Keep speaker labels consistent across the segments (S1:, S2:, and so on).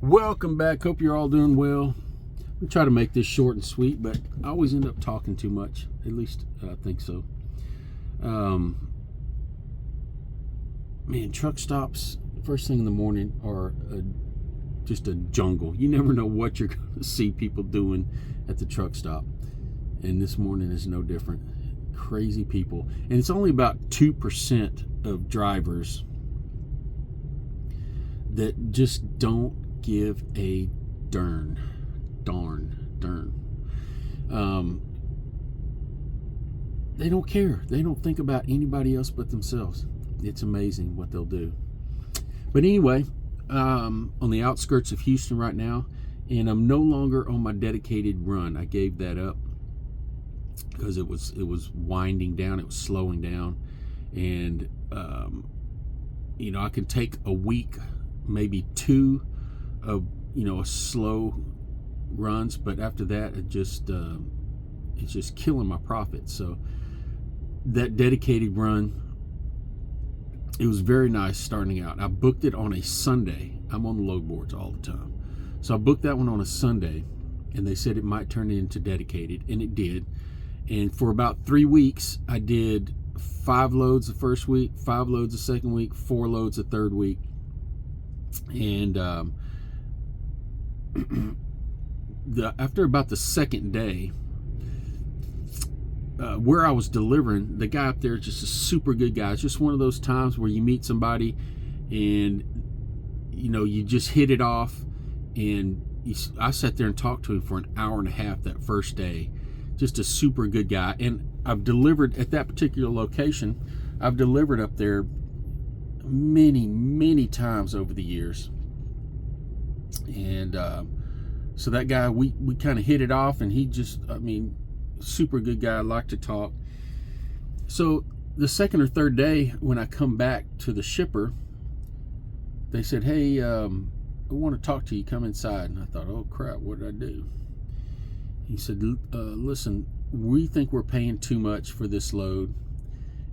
S1: Welcome back. Hope you're all doing well. We try to make this short and sweet, but I always end up talking too much. At least I think so. Man, truck stops first thing in the morning are just a jungle. You never know what you're going to see people doing at the truck stop. And this morning is no different. Crazy people. And it's only about 2% of drivers that just don't give a darn. They don't care. They don't think about anybody else but themselves. It's amazing what they'll do. But anyway, on the outskirts of Houston right now, and I'm no longer on my dedicated run. I gave that up because it was winding down. It was slowing down, and I can take a week, maybe two of a slow runs, but after that it's just killing my profits. So that dedicated run, it was very nice starting out. I booked it on a Sunday. I'm on the load boards all the time, so I booked that one on a Sunday, and they said it might turn into dedicated, and it did. And for about 3 weeks I did 5 loads the first week, 5 loads the second week, 4 loads the third week. And after about the second day, where I was delivering, the guy up there is just a super good guy. It's just one of those times where you meet somebody and you just hit it off. And I sat there and talked to him for an hour and a half that first day. Just a super good guy. And I've delivered at that particular location. I've delivered up there many times over the years. And so that guy, we kind of hit it off, and he just, super good guy, like to talk. So the second or third day, when I come back to the shipper, they said, hey, I want to talk to you, come inside. And I thought, oh crap, what did I do? He said, listen, we think we're paying too much for this load,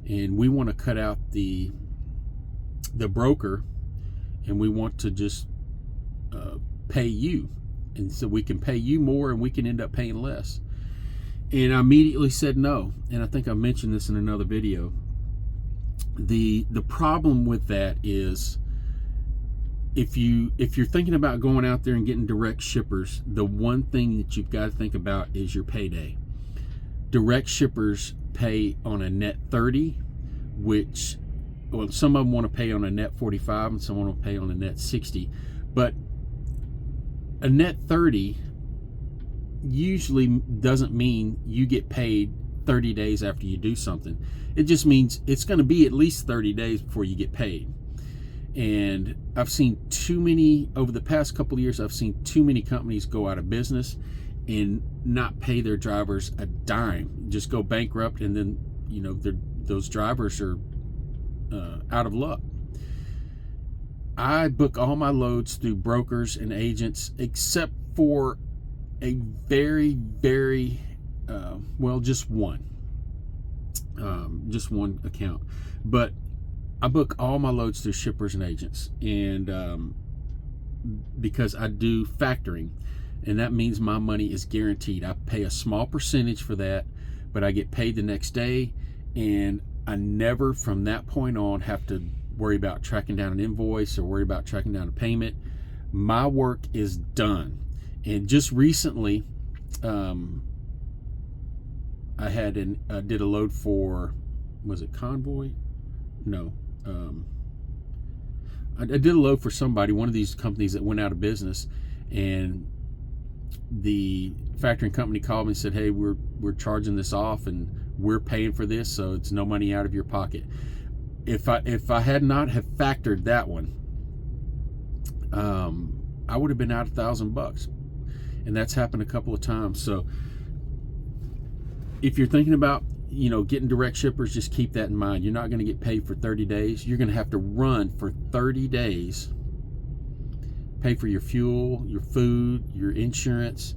S1: and we want to cut out the broker, and we want to just pay you, and so we can pay you more and we can end up paying less. And I immediately said no. And I think I mentioned this in another video. The problem with that is, if you're thinking about going out there and getting direct shippers, the one thing that you've got to think about is your payday. Direct shippers pay on a net 30, which, well, some of them want to pay on a net 45 and some want to pay on a net 60. But a net 30 usually doesn't mean you get paid 30 days after you do something. It just means it's going to be at least 30 days before you get paid. And I've seen too many, over the past couple of years, I've seen too many companies go out of business and not pay their drivers a dime, just go bankrupt, and then those drivers are out of luck. I book all my loads through brokers and agents, except for a very just one account. But I book all my loads through shippers and agents, and because I do factoring, and that means my money is guaranteed. I pay a small percentage for that, but I get paid the next day, and I never from that point on have to worry about tracking down an invoice or worry about tracking down a payment. My work is done. And just recently, I did a load for, was it Convoy? No. I did a load for somebody, one of these companies that went out of business, and the factoring company called me and said, hey, we're charging this off and we're paying for this, so it's no money out of your pocket. If I had not have factored that one, I would have been out $1,000, and that's happened a couple of times. So if you're thinking about getting direct shippers, just keep that in mind. You're not going to get paid for 30 days. You're going to have to run for 30 days, pay for your fuel, your food, your insurance,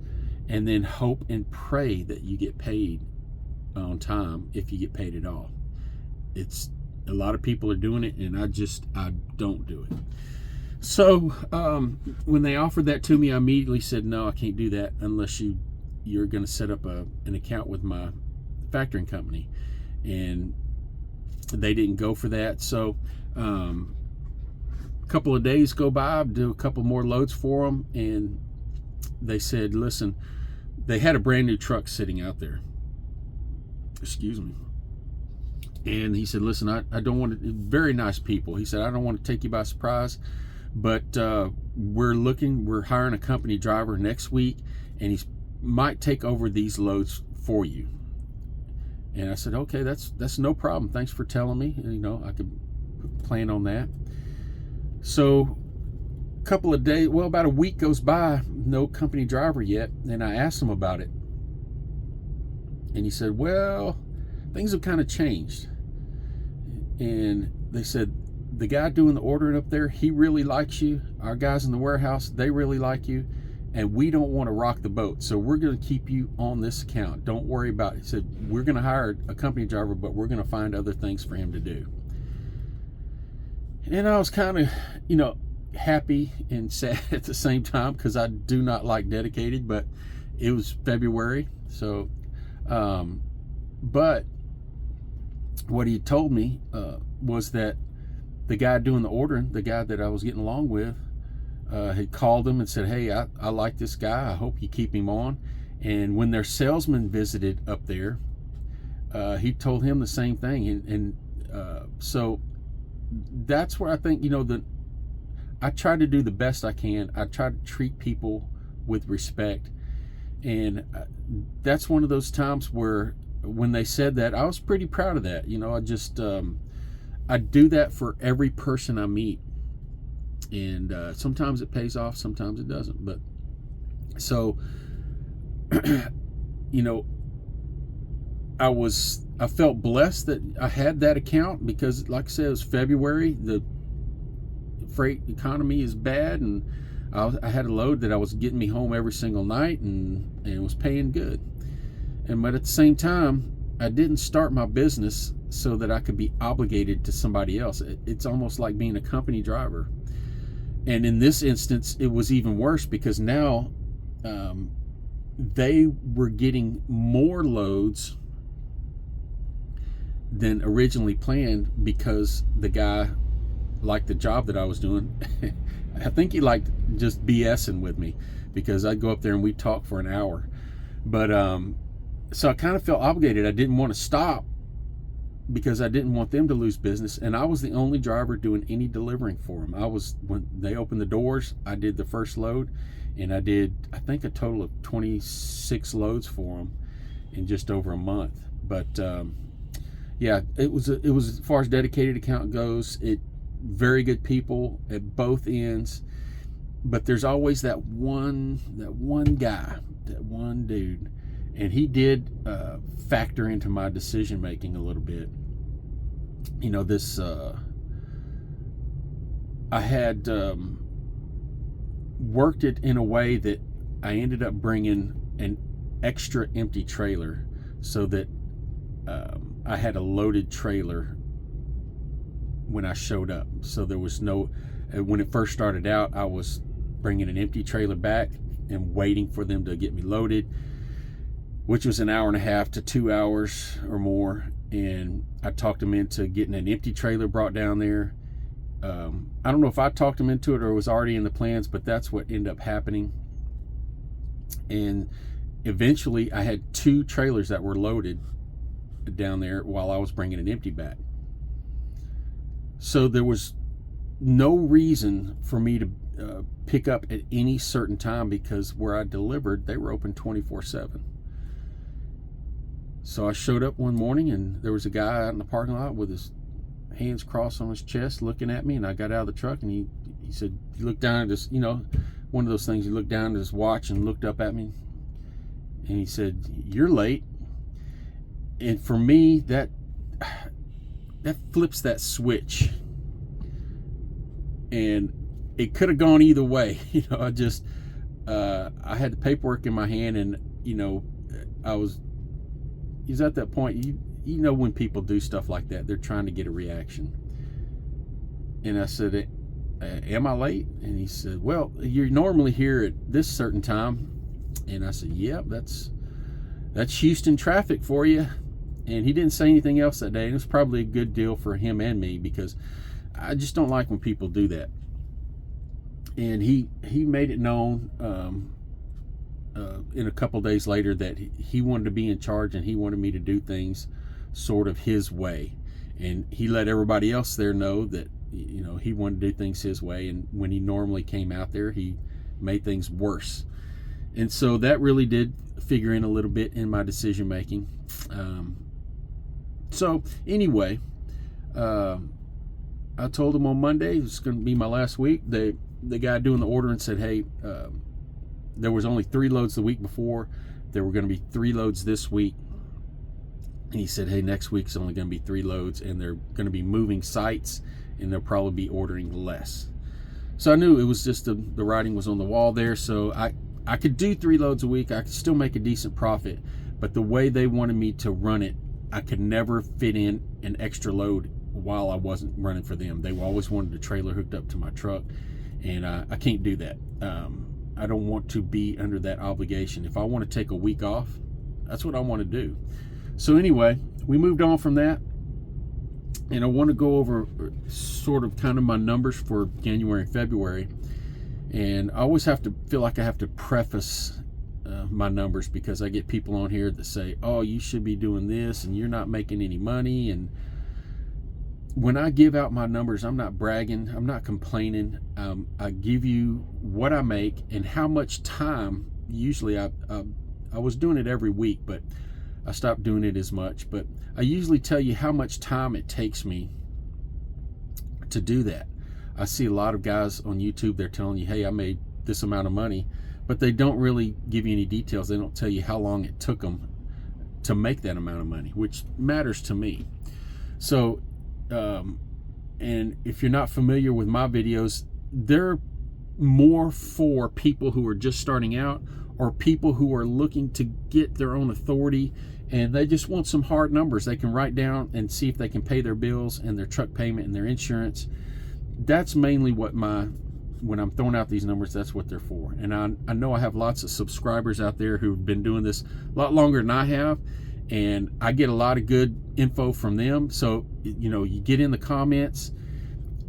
S1: and then hope and pray that you get paid on time, if you get paid at all. It's a lot of people are doing it, and I don't do it. So when they offered that to me, I immediately said, no, I can't do that unless you're going to set up an account with my factoring company. And they didn't go for that. So a couple of days go by, I do a couple more loads for them, and they said, listen, they had a brand new truck sitting out there. Excuse me. And he said, listen, I don't want to, very nice people. He said, I don't want to take you by surprise, but we're hiring a company driver next week, and he might take over these loads for you. And I said, okay, that's no problem. Thanks for telling me. You know, I could plan on that. So a couple of days, well, about a week goes by, no company driver yet. And I asked him about it. And he said, well, things have kind of changed. And they said, the guy doing the ordering up there, he really likes you. Our guys in the warehouse, they really like you. And we don't want to rock the boat. So we're going to keep you on this account. Don't worry about it. He said, we're going to hire a company driver, but we're going to find other things for him to do. And I was kind of, you know, happy and sad at the same time, because I do not like dedicated, but it was February. So, but what he told me was that the guy doing the ordering, the guy that I was getting along with, had called him and said, hey, I like this guy. I hope you keep him on. And when their salesman visited up there, he told him the same thing. And so that's where I think, you know, that I try to do the best I can. I try to treat people with respect. And that's one of those times where when they said that, I was pretty proud of that. You know, I just, I do that for every person I meet. And sometimes it pays off, sometimes it doesn't. But so, you know, I felt blessed that I had that account, because like I said, it was February. The freight economy is bad, and I had a load that I was getting me home every single night, and it was paying good. But at the same time, I didn't start my business so that I could be obligated to somebody else. It's almost like being a company driver. And in this instance, it was even worse, because now they were getting more loads than originally planned, because the guy liked the job that I was doing. I think he liked just BSing with me, because I'd go up there and we'd talk for an hour. But so I kind of felt obligated. I didn't want to stop, because I didn't want them to lose business. And I was the only driver doing any delivering for them. When they opened the doors, I did the first load, and I did, I think, a total of 26 loads for them in just over a month. But yeah, it was as far as dedicated account goes, very good people at both ends. But there's always that one guy, that one dude. And he did factor into my decision making a little bit. You know, this I had worked it in a way that I ended up bringing an extra empty trailer, so that I had a loaded trailer when I showed up. So there was no, when it first started out, I was bringing an empty trailer back and waiting for them to get me loaded, which was an hour and a half to 2 hours or more. And I talked them into getting an empty trailer brought down there. I don't know if I talked them into it or it was already in the plans, but that's what ended up happening. And eventually I had 2 trailers that were loaded down there while I was bringing an empty back. So there was no reason for me to pick up at any certain time, because where I delivered, they were open 24/7. So I showed up one morning, and there was a guy out in the parking lot with his hands crossed on his chest looking at me, and I got out of the truck, and he said, he looked down at his, you know, one of those things, he looked down at his watch and looked up at me, and he said, "You're late." And for me, that flips that switch. And it could have gone either way. You know, I had the paperwork in my hand, and, you know, he's at that point, you know, when people do stuff like that, they're trying to get a reaction. And I said, am I late? And he said, well, you're normally here at this certain time. And I said, yep, that's Houston traffic for you. And he didn't say anything else that day. And it was probably a good deal for him and me, because I just don't like when people do that. And he made it known in a couple days later that he wanted to be in charge, and he wanted me to do things sort of his way. And he let everybody else there know that, you know, he wanted to do things his way. And when he normally came out there, he made things worse. And so that really did figure in a little bit in my decision making. So anyway, I told him on Monday it's going to be my last week. The guy doing the ordering said, hey, there was only 3 loads the week before. There were going to be 3 loads this week. And he said, hey, next week's only going to be 3 loads, and they're going to be moving sites, and they'll probably be ordering less. So I knew it was just the writing was on the wall there. So I could do 3 loads a week. I could still make a decent profit. But the way they wanted me to run it, I could never fit in an extra load while I wasn't running for them. They always wanted a trailer hooked up to my truck, and I can't do that. I don't want to be under that obligation. If I want to take a week off, that's what I want to do. So anyway, we moved on from that, and I want to go over sort of kind of my numbers for January and February. And I always have to feel like I have to preface my numbers, because I get people on here that say, oh, you should be doing this and you're not making any money. And when I give out my numbers, I'm not bragging, I'm not complaining. I give you what I make and how much time. Usually I was doing it every week, but I stopped doing it as much. But I usually tell you how much time it takes me to do that. I see a lot of guys on YouTube, they're telling you, hey, I made this amount of money, but they don't really give you any details. They don't tell you how long it took them to make that amount of money, which matters to me. So, and if you're not familiar with my videos, they're more for people who are just starting out, or people who are looking to get their own authority, and they just want some hard numbers they can write down and see if they can pay their bills and their truck payment and their insurance. That's mainly what when I'm throwing out these numbers, that's what they're for. And I know I have lots of subscribers out there who've been doing this a lot longer than I have, and I get a lot of good info from them. So, you know, you get in the comments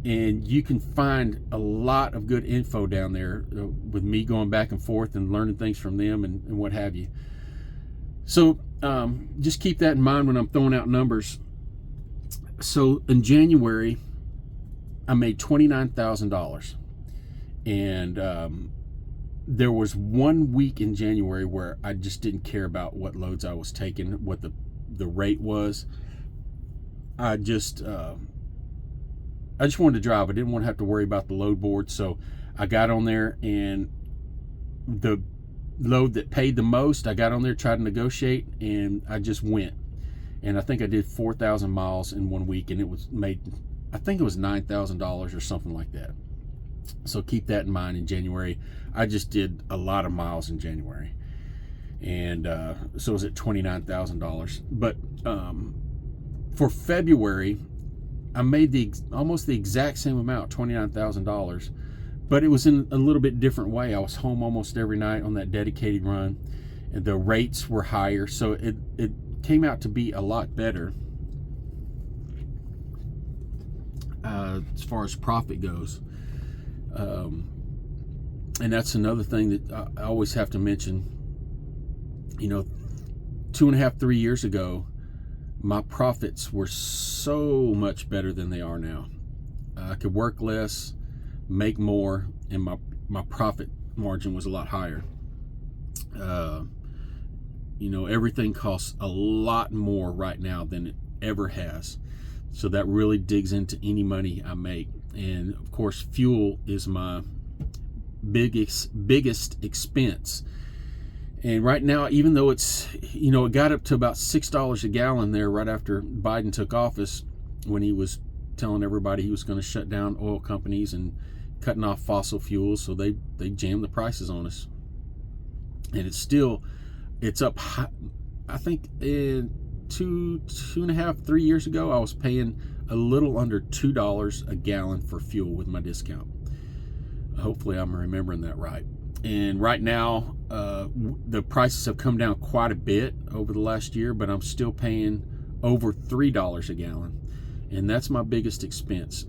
S1: and you can find a lot of good info down there with me going back and forth and learning things from them and what have you. So just keep that in mind when I'm throwing out numbers. So in January, I made $29,000, and there was 1 week in January where I just didn't care about what loads I was taking, what the rate was. I just wanted to drive. I didn't want to have to worry about the load board, so I got on there, and the load that paid the most, I got on there, tried to negotiate, and I just went. And I think I did 4,000 miles in 1 week, and it was made, I think it was $9,000 or something like that. So keep that in mind. In January, I just did a lot of miles in January, and so it was at $29,000. But for February, I made almost the exact same amount, $29,000, but it was in a little bit different way. I was home almost every night on that dedicated run, and the rates were higher, so it came out to be a lot better as far as profit goes. And that's another thing that I always have to mention. You know, 2.5, 3 years ago, my profits were so much better than they are now. I could work less, make more, and my profit margin was a lot higher. You know, everything costs a lot more right now than it ever has. So that really digs into any money I make. And of course, fuel is my biggest expense. And right now, even though it's, you know, it got up to about $6 a gallon there right after Biden took office, when he was telling everybody he was going to shut down oil companies and cutting off fossil fuels, so they jammed the prices on us. And it's up high. I think in 2.5, 3 years ago, I was paying a little under $2 a gallon for fuel with my discount. Hopefully I'm remembering that right. And right now, the prices have come down quite a bit over the last year, but I'm still paying over $3 a gallon. And that's my biggest expense.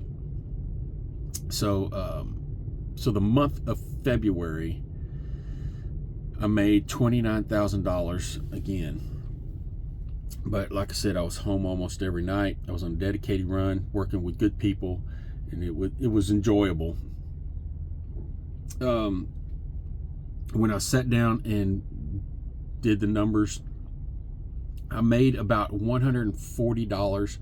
S1: So, so the month of February, I made $29,000 again. But like I said, I was home almost every night. I was on a dedicated run, working with good people, and it was enjoyable. When I sat down and did the numbers, I made about $140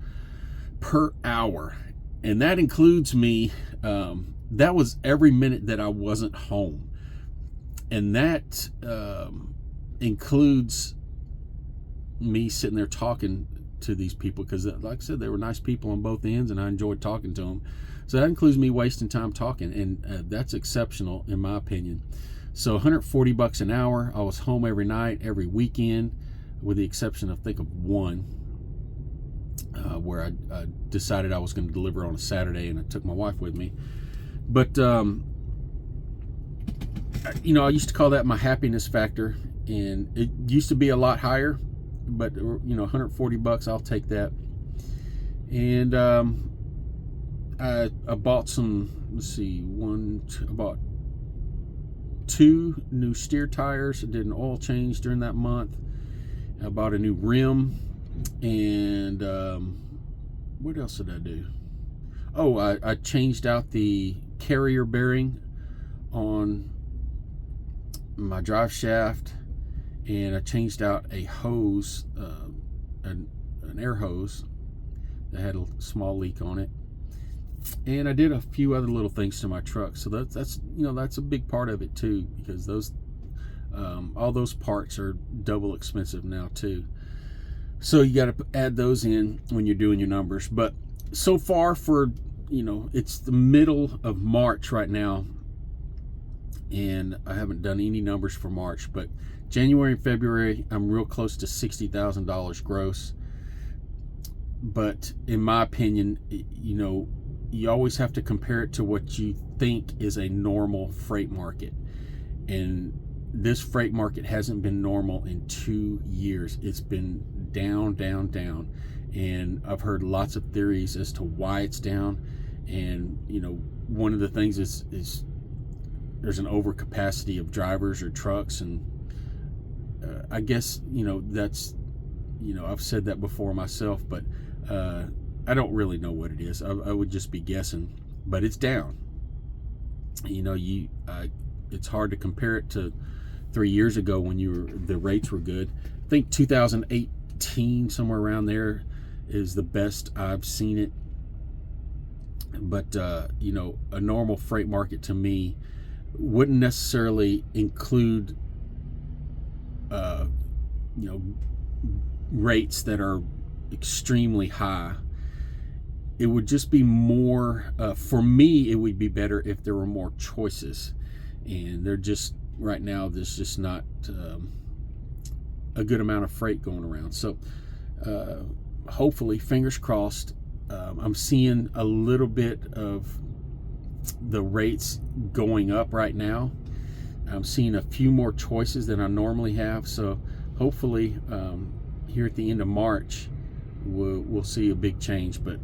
S1: per hour, and that includes me. That was every minute that I wasn't home, and that includes me sitting there talking to these people, because like I said, they were nice people on both ends, and I enjoyed talking to them. So that includes me wasting time talking, and that's exceptional in my opinion. So $140 an hour. I was home every night, every weekend, with the exception of, I think, of one, where I decided I was going to deliver on a Saturday, and I took my wife with me. But you know, I used to call that my happiness factor, and it used to be a lot higher, but you know, $140, I'll take that. And I bought some, let's see, I bought 2 new steer tires. I did an oil change during that month. I bought a new rim, and what else did I do? Oh, I changed out the carrier bearing on my drive shaft, and I changed out a hose, an air hose that had a small leak on it. And I did a few other little things to my truck. So that's you know, that's a big part of it too, because those all those parts are double expensive now too. So you got to add those in when you're doing your numbers. But so far, for, you know, it's the middle of March right now, and I haven't done any numbers for March, but January and February, I'm real close to $60,000 gross. But in my opinion, you know, you always have to compare it to what you think is a normal freight market. And this freight market hasn't been normal in 2 years. It's been down, down, down. And I've heard lots of theories as to why it's down. And, you know, one of the things is there's an overcapacity of drivers or trucks. And I guess, you know, that's, you know, I've said that before myself, but I don't really know what it is. I would just be guessing, but it's down. You know, it's hard to compare it to 3 years ago when the rates were good. I think 2018, somewhere around there, is the best I've seen it. But you know, a normal freight market to me wouldn't necessarily include you know, rates that are extremely high. It would just be more, for me, it would be better if there were more choices. And they're just, right now, there's just not a good amount of freight going around. So hopefully, fingers crossed, I'm seeing a little bit of the rates going up right now. I'm seeing a few more choices than I normally have. So hopefully, here at the end of March, we'll see a big change. But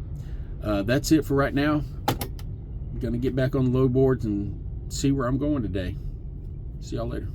S1: that's it for right now. I'm gonna get back on the load boards and see where I'm going today. See y'all later.